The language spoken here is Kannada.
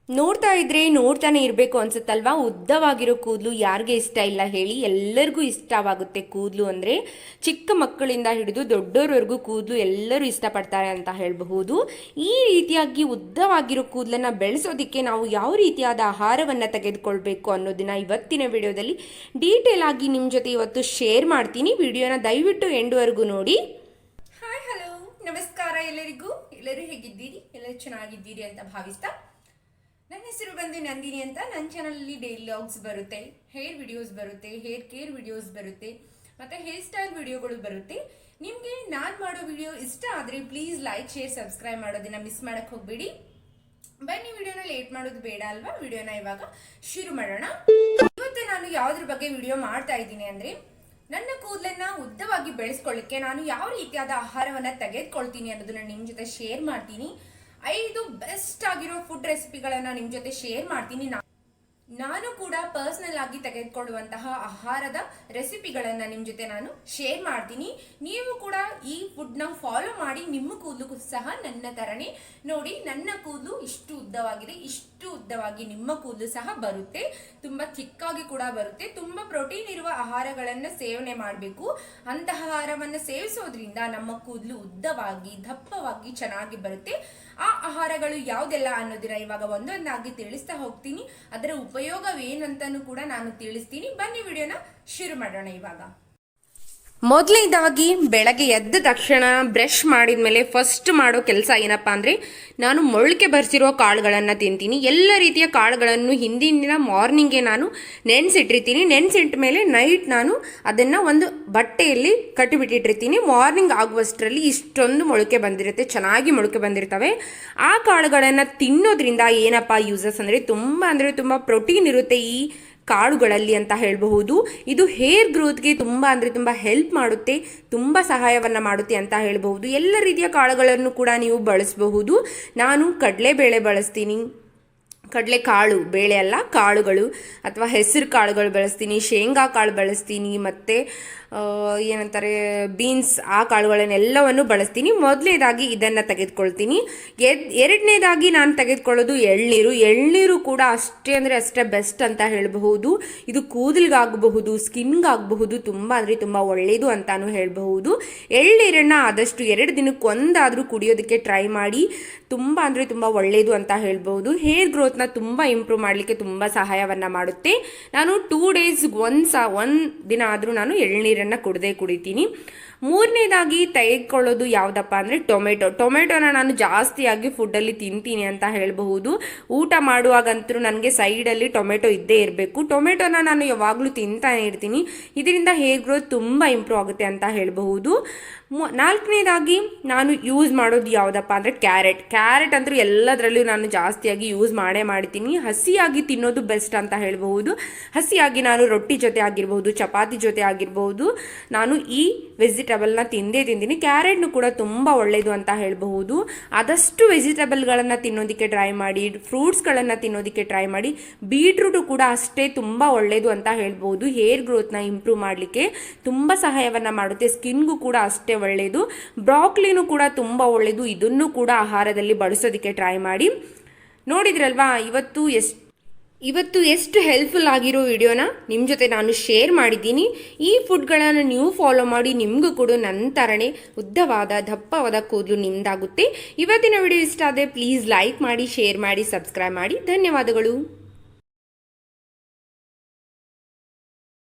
ನೋಡ್ತಾ ಇದ್ರೆ ನೋಡ್ತಾನೆ ಇರಬೇಕು ಅನ್ಸುತ್ತಲ್ವಾ. ಉದ್ದವಾಗಿರೋ ಕೂದಲು ಯಾರಿಗೆ ಇಷ್ಟ ಇಲ್ಲ ಹೇಳಿ, ಎಲ್ಲರಿಗೂ ಇಷ್ಟವಾಗುತ್ತೆ ಕೂದಲು ಅಂದರೆ. ಚಿಕ್ಕ ಮಕ್ಕಳಿಂದ ಹಿಡಿದು ದೊಡ್ಡೋರ್ವರೆಗೂ ಕೂದಲು ಎಲ್ಲರೂ ಇಷ್ಟಪಡ್ತಾರೆ ಅಂತ ಹೇಳಬಹುದು. ಈ ರೀತಿಯಾಗಿ ಉದ್ದವಾಗಿರೋ ಕೂದಲನ್ನು ಬೆಳೆಸೋದಕ್ಕೆ ನಾವು ಯಾವ ರೀತಿಯಾದ ಆಹಾರವನ್ನು ತೆಗೆದುಕೊಳ್ಬೇಕು ಅನ್ನೋದನ್ನ ಇವತ್ತಿನ ವಿಡಿಯೋದಲ್ಲಿ ಡೀಟೇಲ್ ಆಗಿ ನಿಮ್ಮ ಜೊತೆ ಇವತ್ತು ಶೇರ್ ಮಾಡ್ತೀನಿ. ವಿಡಿಯೋನ ದಯವಿಟ್ಟು ಎಂಡ್ವರೆಗೂ ನೋಡಿ. ಹಾಯ್, ಹಲೋ, ನಮಸ್ಕಾರ ಎಲ್ಲರಿಗೂ. ಎಲ್ಲರೂ ಹೇಗಿದ್ದೀರಿ? ಎಲ್ಲರೂ ಚೆನ್ನಾಗಿದ್ದೀರಿ ಅಂತ ಭಾವಿಸ್ತಾ, ನನ್ನ ಹೆಸರು ಬಂದು ನಂದಿನಿ ಅಂತ. ನನ್ನ ಚಾನಲಲ್ಲಿ ಡೈಲಿ ವ್ಲಾಗ್ಸ್ ಬರುತ್ತೆ, ಹೇರ್ ವಿಡಿಯೋಸ್ ಬರುತ್ತೆ, ಹೇರ್ ಕೇರ್ ವಿಡಿಯೋಸ್ ಬರುತ್ತೆ, ಮತ್ತು ಹೇರ್ ಸ್ಟೈಲ್ ವಿಡಿಯೋಗಳು ಬರುತ್ತೆ. ನಿಮಗೆ ನಾನು ಮಾಡೋ ವಿಡಿಯೋ ಇಷ್ಟ ಆದರೆ ಪ್ಲೀಸ್ ಲೈಕ್, ಶೇರ್, ಸಬ್ಸ್ಕ್ರೈಬ್ ಮಾಡೋದನ್ನ ಮಿಸ್ ಮಾಡಕ್ಕೆ ಹೋಗಬೇಡಿ. ಬನ್ನಿ, ವಿಡಿಯೋನ ಲೇಟ್ ಮಾಡೋದು ಬೇಡ ಅಲ್ವಾ. ವಿಡಿಯೋನ ಇವಾಗ ಶುರು ಮಾಡೋಣ. ಇವತ್ತು ನಾನು ಯಾವುದ್ರ ಬಗ್ಗೆ ವಿಡಿಯೋ ಮಾಡ್ತಾ ಇದ್ದೀನಿ ಅಂದರೆ, ನನ್ನ ಕೂದಲನ್ನ ಉದ್ದವಾಗಿ ಬೆಳೆಸ್ಕೊಳ್ಳಿಕ್ಕೆ ನಾನು ಯಾವ ರೀತಿಯಾದ ಆಹಾರವನ್ನು ತೆಗೆದುಕೊಳ್ತೀನಿ ಅನ್ನೋದನ್ನ ನಿಮ್ಮ ಜೊತೆ ಶೇರ್ ಮಾಡ್ತೀನಿ. 5 ಬೆಸ್ಟ್ ಆಗಿರೋ ಫುಡ್ ರೆಸಿಪಿಗಳನ್ನ ನಿಮ್ಮ ಜೊತೆ ಶೇರ್ ಮಾಡ್ತೀನಿ. ನಾನು ಕೂಡ ಪರ್ಸನಲ್ ಆಗಿ ತೆಗೆದುಕೊಳ್ಳುವಂತಹ ಆಹಾರದ ರೆಸಿಪಿಗಳನ್ನ ನಿಮ್ಮ ಜೊತೆ ನಾನು ಶೇರ್ ಮಾಡ್ತೀನಿ. ನೀವು ಕೂಡ ಈ ಫುಡ್ನ ಫಾಲೋ ಮಾಡಿ ನಿಮ್ಮ ಕೂದಲು ಸಹ ನನ್ನ ತರನೇ ನೋಡಿ. ನನ್ನ ಕೂದಲು ಇಷ್ಟು ಉದ್ದವಾಗಿದೆ, ಇಷ್ಟು ಉದ್ದವಾಗಿ ನಿಮ್ಮ ಕೂದಲು ಸಹ ಬರುತ್ತೆ. ತುಂಬಾ ಚಿಕ್ಕಾಗಿ ಕೂಡ ಬರುತ್ತೆ. ತುಂಬಾ ಪ್ರೋಟೀನ್ ಇರುವ ಆಹಾರಗಳನ್ನು ಸೇವನೆ ಮಾಡಬೇಕು. ಅಂತಹ ಆಹಾರವನ್ನು ಸೇವಿಸೋದ್ರಿಂದ ನಮ್ಮ ಕೂದಲು ಉದ್ದವಾಗಿ, ದಪ್ಪವಾಗಿ, ಚೆನ್ನಾಗಿ ಬರುತ್ತೆ. ಆ ಆಹಾರಗಳು ಯಾವುದೆಲ್ಲ ಅನ್ನೋದನ್ನ ಇವಾಗ ಒಂದೊಂದಾಗಿ ತಿಳಿಸ್ತಾ ಹೋಗ್ತೀನಿ. ಅದರ ಉಪಯೋಗವೇನಂತನೂ ಕೂಡ ನಾನು ತಿಳಿಸ್ತೀನಿ. ಬನ್ನಿ, ವಿಡಿಯೋನ ಶುರು ಮಾಡೋಣ ಇವಾಗ. ಮೊದಲನೇದಾಗಿ ಬೆಳಗ್ಗೆ ಎದ್ದ ತಕ್ಷಣ ಬ್ರಷ್ ಮಾಡಿದ ಮೇಲೆ ಫಸ್ಟ್ ಮಾಡೋ ಕೆಲಸ ಏನಪ್ಪಾ ಅಂದರೆ, ನಾನು ಮೊಳಕೆ ಬರಿಸಿರೋ ಕಾಳುಗಳನ್ನು ತಿಂತೀನಿ. ಎಲ್ಲ ರೀತಿಯ ಕಾಳುಗಳನ್ನು ಹಿಂದಿನ ಮಾರ್ನಿಂಗ್ಗೆ ನಾನು ನೆನೆಸಿಟ್ಟಿರ್ತೀನಿ. ನೆನೆಸಿಟ್ಟ ಮೇಲೆ ನೈಟ್ ನಾನು ಅದನ್ನು ಒಂದು ಬಟ್ಟೆಯಲ್ಲಿ ಕಟ್ಟಿಬಿಟ್ಟಿಟ್ಟಿರ್ತೀನಿ. ಮಾರ್ನಿಂಗ್ ಆಗುವಷ್ಟರಲ್ಲಿ ಇಷ್ಟೊಂದು ಮೊಳಕೆ ಬಂದಿರುತ್ತೆ, ಚೆನ್ನಾಗಿ ಮೊಳಕೆ ಬಂದಿರ್ತವೆ. ಆ ಕಾಳುಗಳನ್ನು ತಿನ್ನೋದ್ರಿಂದ ಏನಪ್ಪ ಯೂಸಸ್ ಅಂದರೆ, ತುಂಬ ಪ್ರೋಟೀನ್ ಇರುತ್ತೆ ಈ ಕಾಳುಗಳಲ್ಲಿ ಅಂತ ಹೇಳಬಹುದು. ಇದು ಹೇರ್ ಗ್ರೋತ್ಗೆ ತುಂಬ ಹೆಲ್ಪ್ ಮಾಡುತ್ತೆ, ತುಂಬ ಸಹಾಯವನ್ನು ಮಾಡುತ್ತೆ ಅಂತ ಹೇಳಬಹುದು. ಎಲ್ಲ ರೀತಿಯ ಕಾಳುಗಳನ್ನು ಕೂಡ ನೀವು ಬಳಸಬಹುದು. ನಾನು ಕಡಲೆಬೇಳೆ ಬಳಸ್ತೀನಿ, ಕಡಲೆಕಾಳು, ಬೇಳೆ ಅಲ್ಲ ಕಾಳುಗಳು, ಅಥವಾ ಹೆಸರು ಕಾಳುಗಳು ಬಳಸ್ತೀನಿ, ಶೇಂಗಾ ಕಾಳು ಬಳಸ್ತೀನಿ, ಮತ್ತು ಏನಂತಾರೆ ಬೀನ್ಸ್, ಆ ಕಾಳುಗಳನ್ನೆಲ್ಲವನ್ನು ಬಳಸ್ತೀನಿ. ಮೊದಲನೇದಾಗಿ ಇದನ್ನು ತೆಗೆದುಕೊಳ್ತೀನಿ. ಎರಡನೇದಾಗಿ ನಾನು ತೆಗೆದುಕೊಳ್ಳೋದು ಎಳ್ನೀರು. ಎಳ್ನೀರು ಕೂಡ ಅಷ್ಟೇ ಬೆಸ್ಟ್ ಅಂತ ಹೇಳಬಹುದು. ಇದು ಕೂದಲಿಗಾಗಬಹುದು, ಸ್ಕಿನ್ಗಾಗಬಹುದು, ತುಂಬ ಒಳ್ಳೆಯದು ಅಂತಾನು ಹೇಳಬಹುದು. ಎಳ್ನೀರನ್ನು ಆದಷ್ಟು 2 ದಿನಕ್ಕೆ ಒಂದಾದರೂ ಕುಡಿಯೋದಕ್ಕೆ ಟ್ರೈ ಮಾಡಿ. ತುಂಬ ಒಳ್ಳೆಯದು ಅಂತ ಹೇಳ್ಬಹುದು. ಹೇರ್ ಗ್ರೋತ್ನ ತುಂಬ ಇಂಪ್ರೂವ್ ಮಾಡಲಿಕ್ಕೆ ತುಂಬ ಸಹಾಯವನ್ನು ಮಾಡುತ್ತೆ. ನಾನು 2 ಡೇಸ್ ಒಂದು ದಿನ ಆದರೂ ನಾನು ಎಳ್ನೀರನ್ನು ಕುಡಿತೀನಿ. ಮೂರನೇದಾಗಿ ತೆಗೆದುಕೊಳ್ಳೋದು ಯಾವುದಪ್ಪ ಅಂದರೆ ಟೊಮೆಟೊನ ನಾನು ಜಾಸ್ತಿಯಾಗಿ ಫುಡ್ಡಲ್ಲಿ ತಿಂತೀನಿ ಅಂತ ಹೇಳಬಹುದು. ಊಟ ಮಾಡುವಾಗಂತೂ ನನಗೆ ಸೈಡಲ್ಲಿ ಟೊಮೆಟೊ ಇದ್ದೇ ಇರಬೇಕು. ಟೊಮೆಟೊನ ನಾನು ಯಾವಾಗಲೂ ತಿಂತಾನೆ ಇರ್ತೀನಿ. ಇದರಿಂದ ಹೇರ್ ಗ್ರೋತ್ ತುಂಬ ಇಂಪ್ರೂವ್ ಆಗುತ್ತೆ ಅಂತ ಹೇಳಬಹುದು. ನಾಲ್ಕನೇದಾಗಿ ನಾನು ಯೂಸ್ ಮಾಡೋದು ಯಾವುದಪ್ಪ ಅಂದರೆ ಕ್ಯಾರೆಟ್ ಅಂತೂ ಎಲ್ಲದರಲ್ಲೂ ನಾನು ಜಾಸ್ತಿಯಾಗಿ ಯೂಸ್ ಮಾಡ್ತೀನಿ. ಹಸಿಯಾಗಿ ತಿನ್ನೋದು ಬೆಸ್ಟ್ ಅಂತ ಹೇಳಬಹುದು. ಹಸಿಯಾಗಿ ನಾನು ರೊಟ್ಟಿ ಜೊತೆ ಆಗಿರ್ಬೋದು, ಚಪಾತಿ ಜೊತೆ ಆಗಿರ್ಬೋದು, ನಾನು ಈ ವೆಜಿಟೇಬಲ್ನ ತಿಂತೀನಿ. ಕ್ಯಾರೆಟ್ನು ಕೂಡ ತುಂಬ ಒಳ್ಳೆಯದು ಅಂತ ಹೇಳಬಹುದು. ಆದಷ್ಟು ವೆಜಿಟೇಬಲ್ಗಳನ್ನು ತಿನ್ನೋದಕ್ಕೆ ಟ್ರೈ ಮಾಡಿ, ಫ್ರೂಟ್ಸ್ಗಳನ್ನು ತಿನ್ನೋದಕ್ಕೆ ಟ್ರೈ ಮಾಡಿ. ಬೀಟ್ರೂಟು ಕೂಡ ಅಷ್ಟೇ ತುಂಬ ಒಳ್ಳೆಯದು ಅಂತ ಹೇಳ್ಬೋದು. ಹೇರ್ ಗ್ರೋತ್ನ ಇಂಪ್ರೂವ್ ಮಾಡಲಿಕ್ಕೆ ತುಂಬ ಸಹಾಯವನ್ನು ಮಾಡುತ್ತೆ. ಸ್ಕಿನ್ಗೂ ಕೂಡ ಅಷ್ಟೇ ಒಳ್ಳೆಯದು. ಬ್ರಾಕ್ಲಿನೂ ಕೂಡ ತುಂಬ ಒಳ್ಳೆಯದು. ಇದನ್ನು ಕೂಡ ಆಹಾರದಲ್ಲಿ ಬಳಸೋದಕ್ಕೆ ಟ್ರೈ ಮಾಡಿ. ನೋಡಿದ್ರಲ್ವಾ ಇವತ್ತು ಎಷ್ಟು ಹೆಲ್ಪ್ಫುಲ್ ಆಗಿರೋ ವಿಡಿಯೋನ ನಿಮ್ಮ ಜೊತೆ ನಾನು ಶೇರ್ ಮಾಡಿದ್ದೀನಿ. ಈ ಫುಡ್ಗಳನ್ನು ನೀವು ಫಾಲೋ ಮಾಡಿ, ನಿಮಗೂ ಕೂಡ ನನ್ನ ಥರನೇ ಉದ್ದವಾದ ದಪ್ಪವಾದ ಕೂದಲು ನಿಮ್ದಾಗುತ್ತೆ. ಇವತ್ತಿನ ವಿಡಿಯೋ ಇಷ್ಟ ಆದರೆ ಪ್ಲೀಸ್ ಲೈಕ್ ಮಾಡಿ, ಶೇರ್ ಮಾಡಿ, ಸಬ್ಸ್ಕ್ರೈಬ್ ಮಾಡಿ. ಧನ್ಯವಾದಗಳು.